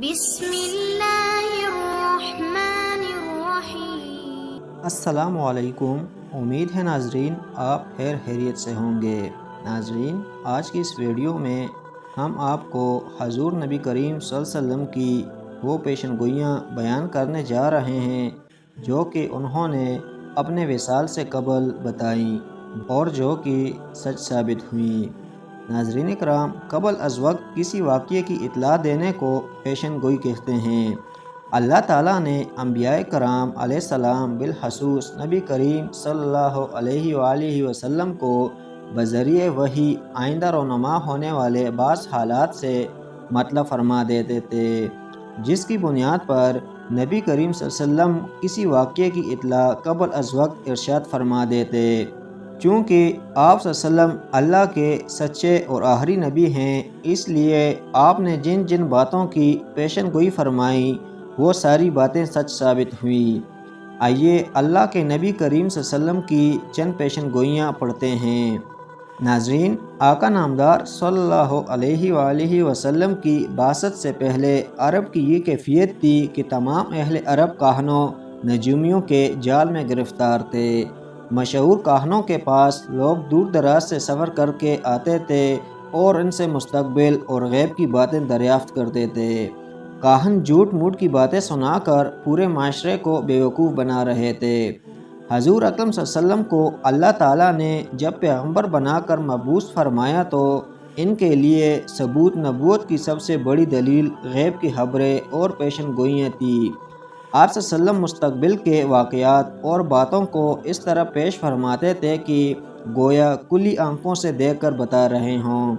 بسم اللہ الرحمن الرحیم۔ السلام علیکم۔ امید ہے ناظرین آپ خیریت سے ہوں گے۔ ناظرین، آج کی اس ویڈیو میں ہم آپ کو حضور نبی کریم صلی اللہ علیہ وسلم کی وہ پیشن گوئیاں بیان کرنے جا رہے ہیں جو کہ انہوں نے اپنے وصال سے قبل بتائیں اور جو کہ سچ ثابت ہوئیں۔ ناظرین کرام، قبل از وقت کسی واقعے کی اطلاع دینے کو پیشن گوئی کہتے ہیں۔ اللہ تعالیٰ نے انبیاء کرام علیہ السلام بالخصوص نبی کریم صلی اللہ علیہ وآلہ وسلم کو بذریعہ وحی آئندہ رونما ہونے والے بعض حالات سے مطلع فرما دیتے تھے، جس کی بنیاد پر نبی کریم صلی اللہ علیہ وسلم کسی واقعے کی اطلاع قبل از وقت ارشاد فرما دیتے۔ چونکہ آپ صلی اللہ علیہ وسلم اللہ کے سچے اور آخری نبی ہیں، اس لیے آپ نے جن جن باتوں کی پیشن گوئی فرمائی وہ ساری باتیں سچ ثابت ہوئیں۔ آئیے اللہ کے نبی کریم صلی اللہ علیہ وسلم کی چند پیشن گوئیاں پڑھتے ہیں۔ ناظرین، آقا نامدار صلی اللہ علیہ وآلہ وسلم کی بعثت سے پہلے عرب کی یہ کیفیت تھی کہ تمام اہل عرب کاہنوں نجومیوں کے جال میں گرفتار تھے۔ مشہور کاہنوں کے پاس لوگ دور دراز سے سفر کر کے آتے تھے اور ان سے مستقبل اور غیب کی باتیں دریافت کرتے تھے۔ کاہن جھوٹ موٹ کی باتیں سنا کر پورے معاشرے کو بیوقوف بنا رہے تھے۔ حضور اکرم صلی اللہ علیہ وسلم کو اللہ تعالیٰ نے جب پیغمبر بنا کر مبعوث فرمایا تو ان کے لیے ثبوت نبوت کی سب سے بڑی دلیل غیب کی خبریں اور پیشن گوئیاں تھیں۔ آپ صلی اللہ علیہ وسلم مستقبل کے واقعات اور باتوں کو اس طرح پیش فرماتے تھے کہ گویا کلی آنکھوں سے دیکھ کر بتا رہے ہوں۔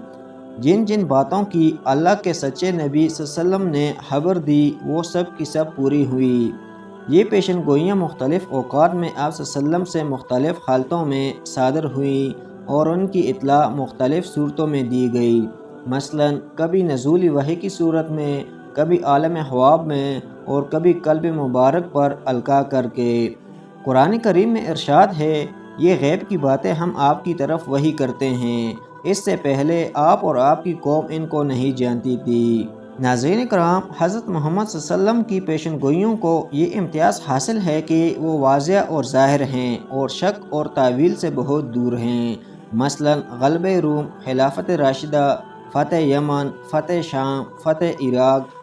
جن جن باتوں کی اللہ کے سچے نبی صلی اللہ علیہ وسلم نے خبر دی وہ سب کی سب پوری ہوئی۔ یہ پیشن گوئیاں مختلف اوقات میں آپ صلی اللہ علیہ وسلم سے مختلف حالتوں میں صادر ہوئیں اور ان کی اطلاع مختلف صورتوں میں دی گئی، مثلا کبھی نزول وحی کی صورت میں، کبھی عالم خواب میں اور کبھی قلب مبارک پر القاء کر کے۔ قرآن کریم میں ارشاد ہے، یہ غیب کی باتیں ہم آپ کی طرف وحی کرتے ہیں، اس سے پہلے آپ اور آپ کی قوم ان کو نہیں جانتی تھی۔ ناظرین کرام، حضرت محمد صلی اللہ علیہ وسلم کی پیشن گوئیوں کو یہ امتیاز حاصل ہے کہ وہ واضح اور ظاہر ہیں اور شک اور تعویل سے بہت دور ہیں۔ مثلا غلبہ روم، خلافت راشدہ، فتح یمن، فتح شام، فتح عراق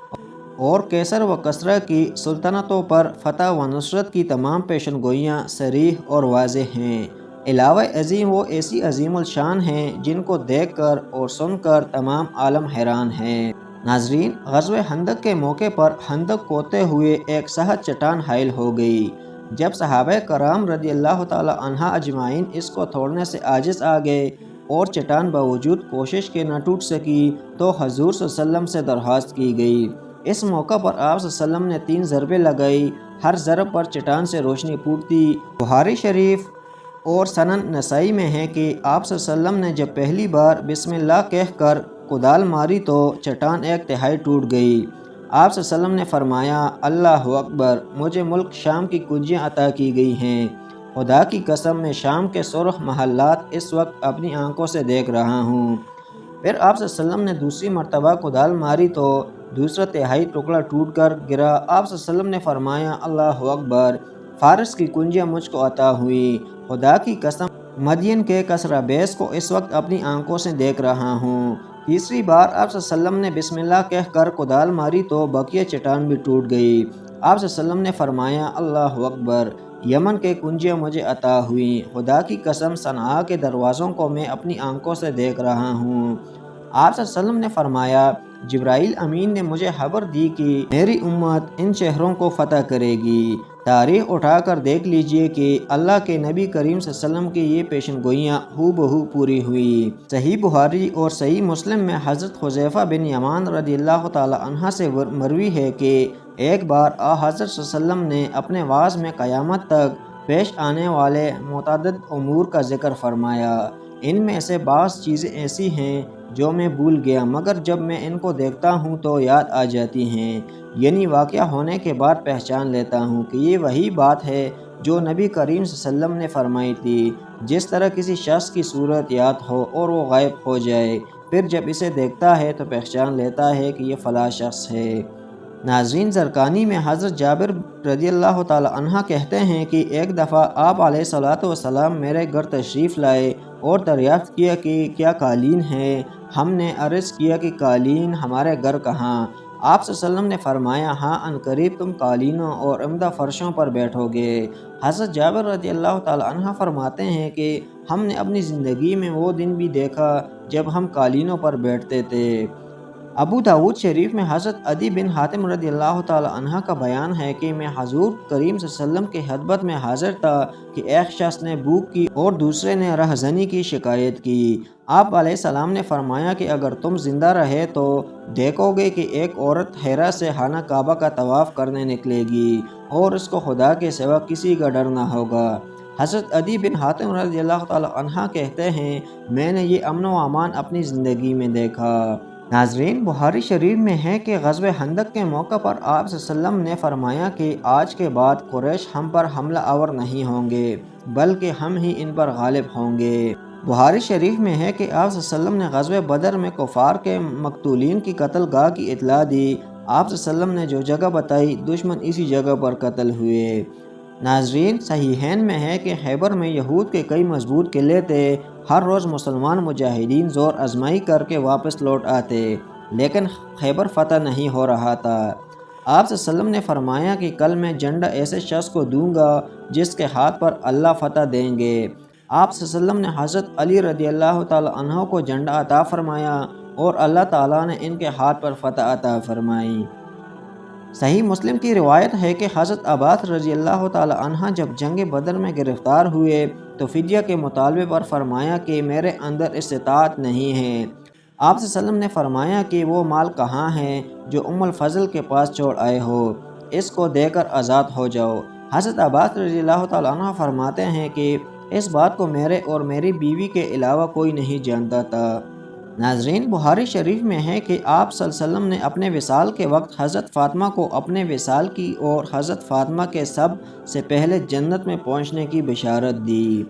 اور کیسر و کسریٰ کی سلطنتوں پر فتح و نصرت کی تمام پیشن گوئیاں صریح اور واضح ہیں۔ علاوہ عظیم وہ ایسی عظیم الشان ہیں جن کو دیکھ کر اور سن کر تمام عالم حیران ہیں۔ ناظرین، غزوہ خندق کے موقع پر خندق کھودتے ہوئے ایک سخت چٹان حائل ہو گئی۔ جب صحابہ کرام رضی اللہ تعالی عنہ اجمعین اس کو توڑنے سے عاجز آ گئے اور چٹان باوجود کوشش کے نہ ٹوٹ سکی تو حضور صلی اللہ علیہ وسلم سے درخواست کی گئی۔ اس موقع پر آپ صلی اللہ علیہ وسلم نے 3 ضربیں لگائی، ہر ضرب پر چٹان سے روشنی پھوٹتی۔ بخاری شریف اور سنن نسائی میں ہے کہ آپ صلی اللہ علیہ وسلم نے جب پہلی بار بسم اللہ کہہ کر کدال ماری تو چٹان 1/3 ٹوٹ گئی۔ آپ صلی اللہ علیہ وسلم نے فرمایا، اللہ اکبر، مجھے ملک شام کی کنجیاں عطا کی گئی ہیں، خدا کی قسم میں شام کے سرخ محلات اس وقت اپنی آنکھوں سے دیکھ رہا ہوں۔ پھر آپ صلی اللہ علیہ وسلم نے دوسری مرتبہ کدال ماری تو دوسرا تہائی ٹکڑا ٹوٹ کر گرا۔ آپ صلی اللہ علیہ وسلم نے فرمایا، اللہ اکبر، فارس کی کنجیاں مجھ کو عطا ہوئی، خدا کی قسم مدین کے کسرا بیس کو اس وقت اپنی آنکھوں سے دیکھ رہا ہوں۔ تیسری بار آپ صلی اللہ علیہ وسلم نے بسم اللہ کہہ کر کدال ماری تو بقیہ چٹان بھی ٹوٹ گئی۔ آپ صلی اللہ علیہ وسلم نے فرمایا، اللہ اکبر، یمن کے کنجیاں مجھے عطا ہوئیں، خدا کی قسم صنعاء کے دروازوں کو میں اپنی آنکھوں سے دیکھ رہا ہوں۔ آپ صلی اللہ علیہ وسلم نے فرمایا، جبرائیل امین نے مجھے خبر دی کہ میری امت ان شہروں کو فتح کرے گی۔ تاریخ اٹھا کر دیکھ لیجئے کہ اللہ کے نبی کریم صلی اللہ علیہ وسلم کی یہ پیشن گوئیاں ہو بہو پوری ہوئی۔ صحیح بخاری اور صحیح مسلم میں حضرت حذیفہ بن یمان رضی اللہ تعالی عنہ سے مروی ہے کہ ایک بار حضرت صلی اللہ علیہ وسلم نے اپنے وعظ میں قیامت تک پیش آنے والے متعدد امور کا ذکر فرمایا۔ ان میں سے بعض چیزیں ایسی ہیں جو میں بھول گیا مگر جب میں ان کو دیکھتا ہوں تو یاد آ جاتی ہیں، یعنی واقعہ ہونے کے بعد پہچان لیتا ہوں کہ یہ وہی بات ہے جو نبی کریم صلی اللہ علیہ وسلم نے فرمائی تھی۔ جس طرح کسی شخص کی صورت یاد ہو اور وہ غائب ہو جائے، پھر جب اسے دیکھتا ہے تو پہچان لیتا ہے کہ یہ فلاں شخص ہے۔ ناظرین، زرقانی میں حضرت جابر رضی اللہ تعالی عنہ کہتے ہیں کہ ایک دفعہ آپ علیہ الصلوۃ والسلام میرے گھر تشریف لائے اور دریافت کیا کہ کیا قالین ہے۔ ہم نے عرض کیا کہ قالین ہمارے گھر کہاں؟ آپ صلی اللہ علیہ وسلم نے فرمایا، ہاں، عنقریب تم قالینوں اور عمدہ فرشوں پر بیٹھو گے۔ حضرت جابر رضی اللہ تعالی عنہ فرماتے ہیں کہ ہم نے اپنی زندگی میں وہ دن بھی دیکھا جب ہم قالینوں پر بیٹھتے تھے۔ ابو داود شریف میں حضرت عدی بن حاتم رضی اللہ تعالی عنہ کا بیان ہے کہ میں حضور کریم صلی اللہ علیہ وسلم کے خدمت میں حاضر تھا کہ ایک شخص نے بھوک کی اور دوسرے نے رہزنی کی شکایت کی۔ آپ علیہ السلام نے فرمایا کہ اگر تم زندہ رہے تو دیکھو گے کہ ایک عورت حرا سے خانہ کعبہ کا طواف کرنے نکلے گی اور اس کو خدا کے سوا کسی کا ڈر نہ ہوگا۔ حضرت عدی بن حاتم رضی اللہ تعالی عنہ کہتے ہیں، میں نے یہ امن و امان اپنی زندگی میں دیکھا۔ ناظرین، بخاری شریف میں ہے کہ غزوہ خندق کے موقع پر آپ صلی اللہ علیہ وسلم نے فرمایا کہ آج کے بعد قریش ہم پر حملہ آور نہیں ہوں گے بلکہ ہم ہی ان پر غالب ہوں گے۔ بخاری شریف میں ہے کہ آپ صلی اللہ علیہ وسلم نے غزوہ بدر میں کفار کے مقتولین کی قتل گاہ کی اطلاع دی۔ آپ صلی اللہ علیہ وسلم نے جو جگہ بتائی دشمن اسی جگہ پر قتل ہوئے۔ ناظرین، صحیحین میں ہے کہ خیبر میں یہود کے کئی مضبوط قلعے تھے۔ ہر روز مسلمان مجاہدین زور آزمائی کر کے واپس لوٹ آتے لیکن خیبر فتح نہیں ہو رہا تھا۔ آپ صلی اللہ علیہ وسلم نے فرمایا کہ کل میں جھنڈا ایسے شخص کو دوں گا جس کے ہاتھ پر اللہ فتح دیں گے۔ آپ صلی اللہ علیہ وسلم نے حضرت علی رضی اللہ تعالی عنہ کو جھنڈا عطا فرمایا اور اللہ تعالیٰ نے ان کے ہاتھ پر فتح عطا فرمائی۔ صحیح مسلم کی روایت ہے کہ حضرت عباس رضی اللہ تعالی عنہ جب جنگ بدر میں گرفتار ہوئے تو فدیہ کے مطالبے پر فرمایا کہ میرے اندر استطاعت نہیں ہے۔ آپ صلی اللہ علیہ وسلم نے فرمایا کہ وہ مال کہاں ہے جو ام الفضل کے پاس چھوڑ آئے ہو، اس کو دے کر آزاد ہو جاؤ۔ حضرت عباس رضی اللہ تعالی عنہ فرماتے ہیں کہ اس بات کو میرے اور میری بیوی کے علاوہ کوئی نہیں جانتا تھا۔ ناظرین، بخاری شریف میں ہے کہ آپ صلی اللہ علیہ وسلم نے اپنے وصال کے وقت حضرت فاطمہ کو اپنے وصال کی اور حضرت فاطمہ کے سب سے پہلے جنت میں پہنچنے کی بشارت دی۔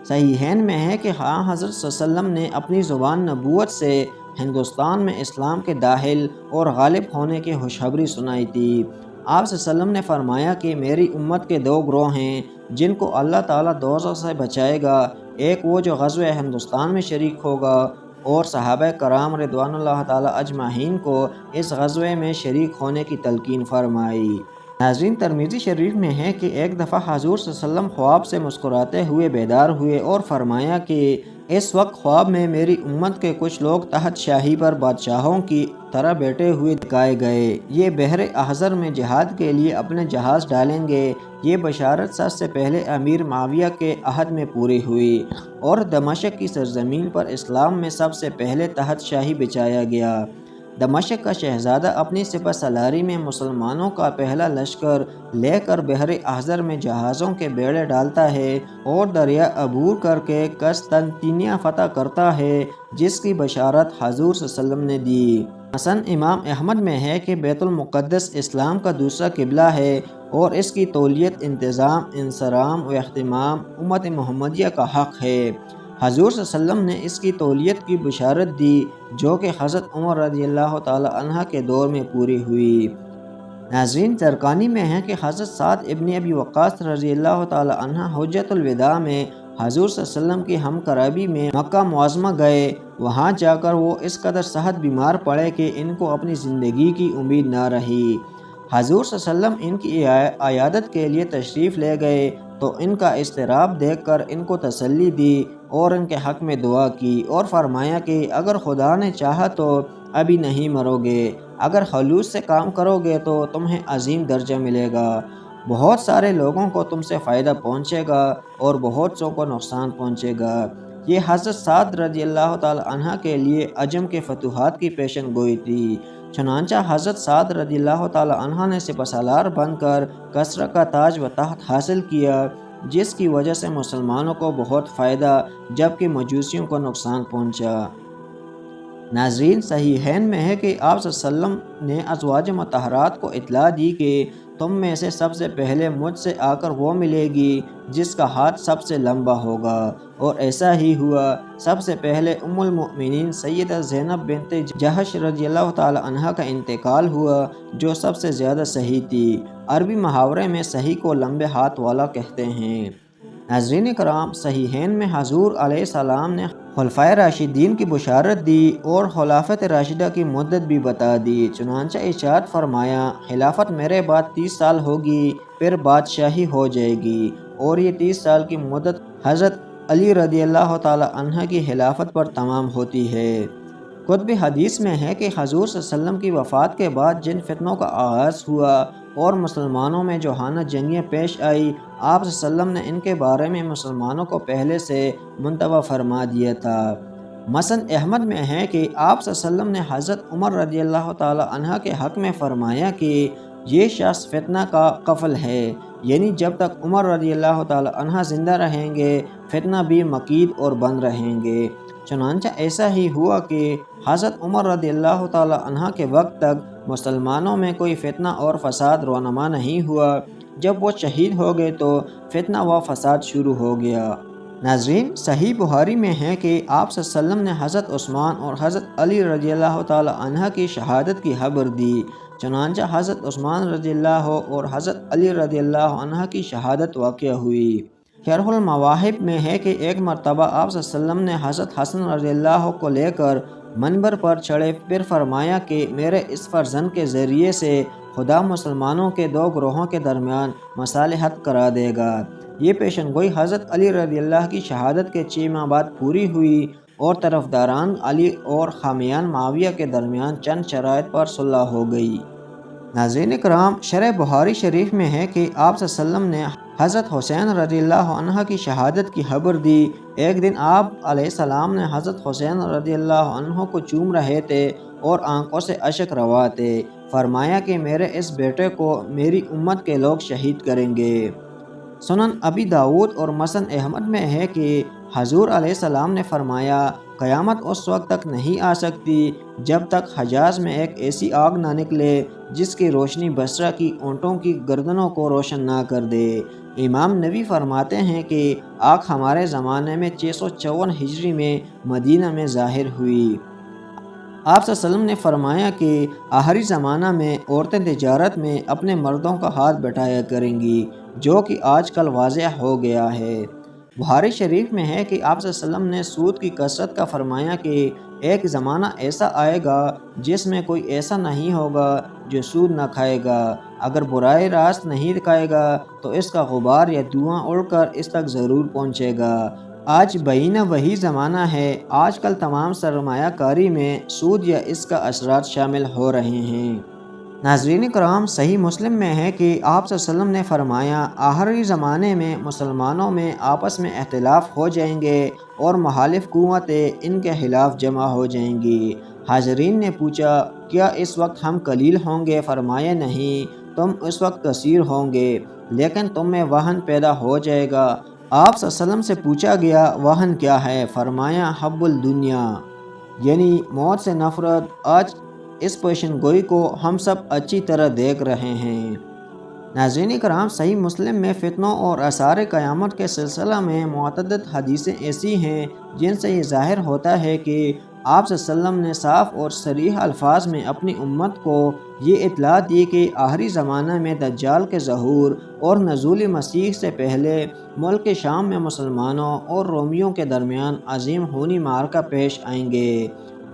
صحیحین میں ہے کہ ہاں، حضرت صلی اللہ علیہ وسلم نے اپنی زبان نبوت سے ہندوستان میں اسلام کے داخل اور غالب ہونے کی خوشخبری سنائی تھی۔ آپ صلی اللہ علیہ وسلم نے فرمایا کہ میری امت کے دو گروہ ہیں جن کو اللہ تعالیٰ دوزخ سے بچائے گا، ایک وہ جو غزوہ ہندوستان میں شریک ہوگا اور صحابہ کرام رضوان اللہ تعالیٰ اجمعین کو اس غزوے میں شریک ہونے کی تلقین فرمائی۔ ناظرین، ترمذی شریف میں ہے کہ ایک دفعہ حضور صلی اللہ علیہ وسلم خواب سے مسکراتے ہوئے بیدار ہوئے اور فرمایا کہ اس وقت خواب میں میری امت کے کچھ لوگ تحت شاہی پر بادشاہوں کی طرح بیٹھے ہوئے دکھائے گئے۔ یہ بحر احزر میں جہاد کے لیے اپنے جہاز ڈالیں گے۔ یہ بشارت سب سے پہلے امیر معاویہ کے عہد میں پوری ہوئی اور دمشق کی سرزمین پر اسلام میں سب سے پہلے تحت شاہی بچایا گیا۔ دمشق کا شہزادہ اپنی سپہ سالاری میں مسلمانوں کا پہلا لشکر لے کر بحر احزر میں جہازوں کے بیڑے ڈالتا ہے اور دریا عبور کر کے قسطنطنیہ فتح کرتا ہے، جس کی بشارت حضور صلی اللہ علیہ وسلم نے دی۔ مثلا امام احمد میں ہے کہ بیت المقدس اسلام کا دوسرا قبلہ ہے اور اس کی تولیت، انتظام، انصرام و اہتمام امت محمدیہ کا حق ہے۔ حضور صلی اللہ علیہ وسلم نے اس کی تولیت کی بشارت دی جو کہ حضرت عمر رضی اللہ تعالی عنہ کے دور میں پوری ہوئی۔ ناظرین، زرقانی میں ہے کہ حضرت سعد ابن ابی وقاص رضی اللہ تعالی عنہ حجۃ الوداع میں حضور صلی اللہ علیہ وسلم کی ہمقربی میں مکہ معظمہ گئے۔ وہاں جا کر وہ اس قدر سخت بیمار پڑے کہ ان کو اپنی زندگی کی امید نہ رہی۔ حضور صلی اللہ علیہ وسلم ان کی عیادت کے لیے تشریف لے گئے تو ان کا اضطراب دیکھ کر ان کو تسلی دی اور ان کے حق میں دعا کی اور فرمایا کہ اگر خدا نے چاہا تو ابھی نہیں مرو گے، اگر خلوص سے کام کرو گے تو تمہیں عظیم درجہ ملے گا، بہت سارے لوگوں کو تم سے فائدہ پہنچے گا اور بہت سو کو نقصان پہنچے گا۔ یہ حضرت سعد رضی اللہ تعالی عنہ کے لیے عجم کے فتوحات کی پیشن گوئی تھی۔ چنانچہ حضرت سعد رضی اللہ تعالی عنہ نے سپہ سالار بن کر کسرا کا تاج و تخت حاصل کیا، جس کی وجہ سے مسلمانوں کو بہت فائدہ جبکہ مجوسیوں کو نقصان پہنچا۔ ناظرین، صحیحین میں ہے کہ آپ صلی اللہ علیہ وسلم نے ازواج مطہرات کو اطلاع دی کہ تم میں سے سب سے پہلے مجھ سے آ کر وہ ملے گی جس کا ہاتھ سب سے لمبا ہوگا، اور ایسا ہی ہوا۔ سب سے پہلے ام المؤمنین سیدہ زینب بنت جحش رضی اللہ تعالی عنہ کا انتقال ہوا، جو سب سے زیادہ صحیح تھی۔ عربی محاورے میں صحیح کو لمبے ہاتھ والا کہتے ہیں۔ ناظرین کرام، صحیحین میں حضور علیہ السلام نے خلفائے راشدین کی بشارت دی اور خلافت راشدہ کی مدت بھی بتا دی۔ چنانچہ ارشاد فرمایا، خلافت میرے بعد 30 سال ہوگی، پھر بادشاہی ہو جائے گی، اور یہ 30 سال کی مدت حضرت علی رضی اللہ تعالی عنہ کی خلافت پر تمام ہوتی ہے۔ کتب حدیث میں ہے کہ حضور صلی اللہ علیہ وسلم کی وفات کے بعد جن فتنوں کا آغاز ہوا اور مسلمانوں میں جو ہانہ جنگیاں پیش آئی، آپ صلی اللہ علیہ وسلم نے ان کے بارے میں مسلمانوں کو پہلے سے منتبہ فرما دیا تھا۔ مسند احمد میں ہے کہ آپ صلی اللہ علیہ وسلم نے حضرت عمر رضی اللہ تعالی عنہ کے حق میں فرمایا کہ یہ شخص فتنہ کا قفل ہے، یعنی جب تک عمر رضی اللہ تعالی عنہ زندہ رہیں گے فتنہ بھی مقید اور بند رہیں گے۔ چنانچہ ایسا ہی ہوا کہ حضرت عمر رضی اللہ تعالی عنہ کے وقت تک مسلمانوں میں کوئی فتنہ اور فساد رونما نہیں ہوا۔ جب وہ شہید ہو گئے تو فتنہ و فساد شروع ہو گیا۔ ناظرین، صحیح بخاری میں ہے کہ آپ صلی اللہ علیہ وسلم نے حضرت عثمان اور حضرت علی رضی اللہ تعالی عنہ کی شہادت کی خبر دی۔ چنانچہ حضرت عثمان رضی اللہ اور حضرت علی رضی اللہ عنہ کی شہادت واقع ہوئی۔ شرح المواہب میں ہے کہ ایک مرتبہ آپ صلی اللہ علیہ وسلم نے حضرت حسن رضی اللہ کو لے کر منبر پر چڑھے، پھر فرمایا کہ میرے اس فرزند کے ذریعے سے خدا مسلمانوں کے دو گروہوں کے درمیان مصالحت کرا دے گا۔ یہ پیشن گوئی حضرت علی رضی اللہ کی شہادت کے 6 ماہ بعد پوری ہوئی، اور طرفداران علی اور حامیان معاویہ کے درمیان چند شرائط پر صلح ہو گئی۔ ناظرین کرام، شرح بخاری شریف میں ہے کہ آپ صلی اللہ علیہ وسلم نے حضرت حسین رضی اللہ عنہ کی شہادت کی خبر دی۔ ایک دن آپ علیہ السلام نے حضرت حسین رضی اللہ عنہ کو چوم رہے تھے اور آنکھوں سے اشک روا تھے۔ فرمایا کہ میرے اس بیٹے کو میری امت کے لوگ شہید کریں گے۔ سنن ابی داؤد اور مسند احمد میں ہے کہ حضور علیہ السلام نے فرمایا، قیامت اس وقت تک نہیں آ سکتی جب تک حجاز میں ایک ایسی آگ نہ نکلے جس کی روشنی بصرہ کی اونٹوں کی گردنوں کو روشن نہ کر دے۔ امام نووی فرماتے ہیں کہ آگ ہمارے زمانے میں 654 ہجری میں مدینہ میں ظاہر ہوئی۔ آپ صلی اللہ علیہ وسلم نے فرمایا کہ آخری زمانہ میں عورتیں تجارت میں اپنے مردوں کا ہاتھ بٹایا کریں گی، جو کہ آج کل واضح ہو گیا ہے۔ بخاری شریف میں ہے کہ آپ صلی اللہ علیہ وسلم نے سود کی کثرت کا فرمایا کہ ایک زمانہ ایسا آئے گا جس میں کوئی ایسا نہیں ہوگا جو سود نہ کھائے گا، اگر براہ راست نہیں دکھائے گا تو اس کا غبار یا دھواں اڑ کر اس تک ضرور پہنچے گا۔ آج بینہ وہی زمانہ ہے۔ آج کل تمام سرمایہ کاری میں سود یا اس کا اثرات شامل ہو رہے ہیں۔ ناظرین کرام، صحیح مسلم میں ہے کہ آپ صلی اللہ علیہ وسلم نے فرمایا، آخری زمانے میں مسلمانوں میں آپس میں اختلاف ہو جائیں گے اور مخالف قوتیں ان کے خلاف جمع ہو جائیں گی۔ حاضرین نے پوچھا، کیا اس وقت ہم قلیل ہوں گے؟ فرمایا، نہیں، تم اس وقت کثیر ہوں گے، لیکن تم میں وہن پیدا ہو جائے گا۔ آپ صلی اللہ علیہ وسلم سے پوچھا گیا، وہن کیا ہے؟ فرمایا، حب الدنیا، یعنی موت سے نفرت۔ آج اس پیشن گوئی کو ہم سب اچھی طرح دیکھ رہے ہیں۔ ناظرین کرام، صحیح مسلم میں فتنوں اور آثار قیامت کے سلسلہ میں متعدد حدیثیں ایسی ہیں جن سے یہ ظاہر ہوتا ہے کہ آپ صلی اللہ علیہ وسلم نے صاف اور صریح الفاظ میں اپنی امت کو یہ اطلاع دی کہ آخری زمانہ میں دجال کے ظہور اور نزول مسیح سے پہلے ملک شام میں مسلمانوں اور رومیوں کے درمیان عظیم خونی معرکہ پیش آئیں گے۔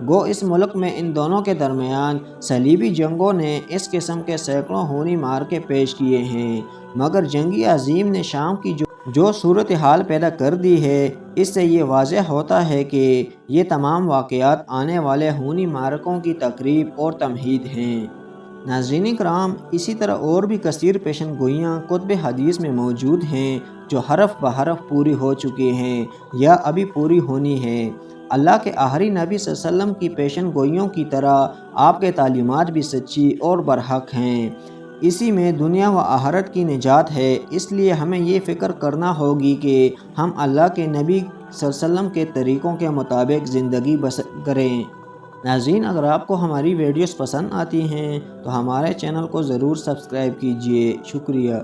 گو اس ملک میں ان دونوں کے درمیان صلیبی جنگوں نے اس قسم کے سینکڑوں خونی معرکے پیش کیے ہیں، مگر جنگی عظیم نے شام کی جو صورتحال پیدا کر دی ہے، اس سے یہ واضح ہوتا ہے کہ یہ تمام واقعات آنے والے خونی معرکوں کی تقریب اور تمہید ہیں۔ ناظرین کرام، اسی طرح اور بھی کثیر پیشن گوئیاں کتب حدیث میں موجود ہیں جو حرف بحرف پوری ہو چکی ہیں یا ابھی پوری ہونی ہیں۔ اللہ کے آخری نبی صلی اللہ علیہ وسلم کی پیشن گوئیوں کی طرح آپ کے تعلیمات بھی سچی اور برحق ہیں۔ اسی میں دنیا و آخرت کی نجات ہے، اس لیے ہمیں یہ فکر کرنا ہوگی کہ ہم اللہ کے نبی صلی اللہ علیہ وسلم کے طریقوں کے مطابق زندگی بسر کریں۔ ناظرین، اگر آپ کو ہماری ویڈیوز پسند آتی ہیں تو ہمارے چینل کو ضرور سبسکرائب کیجیے۔ شکریہ۔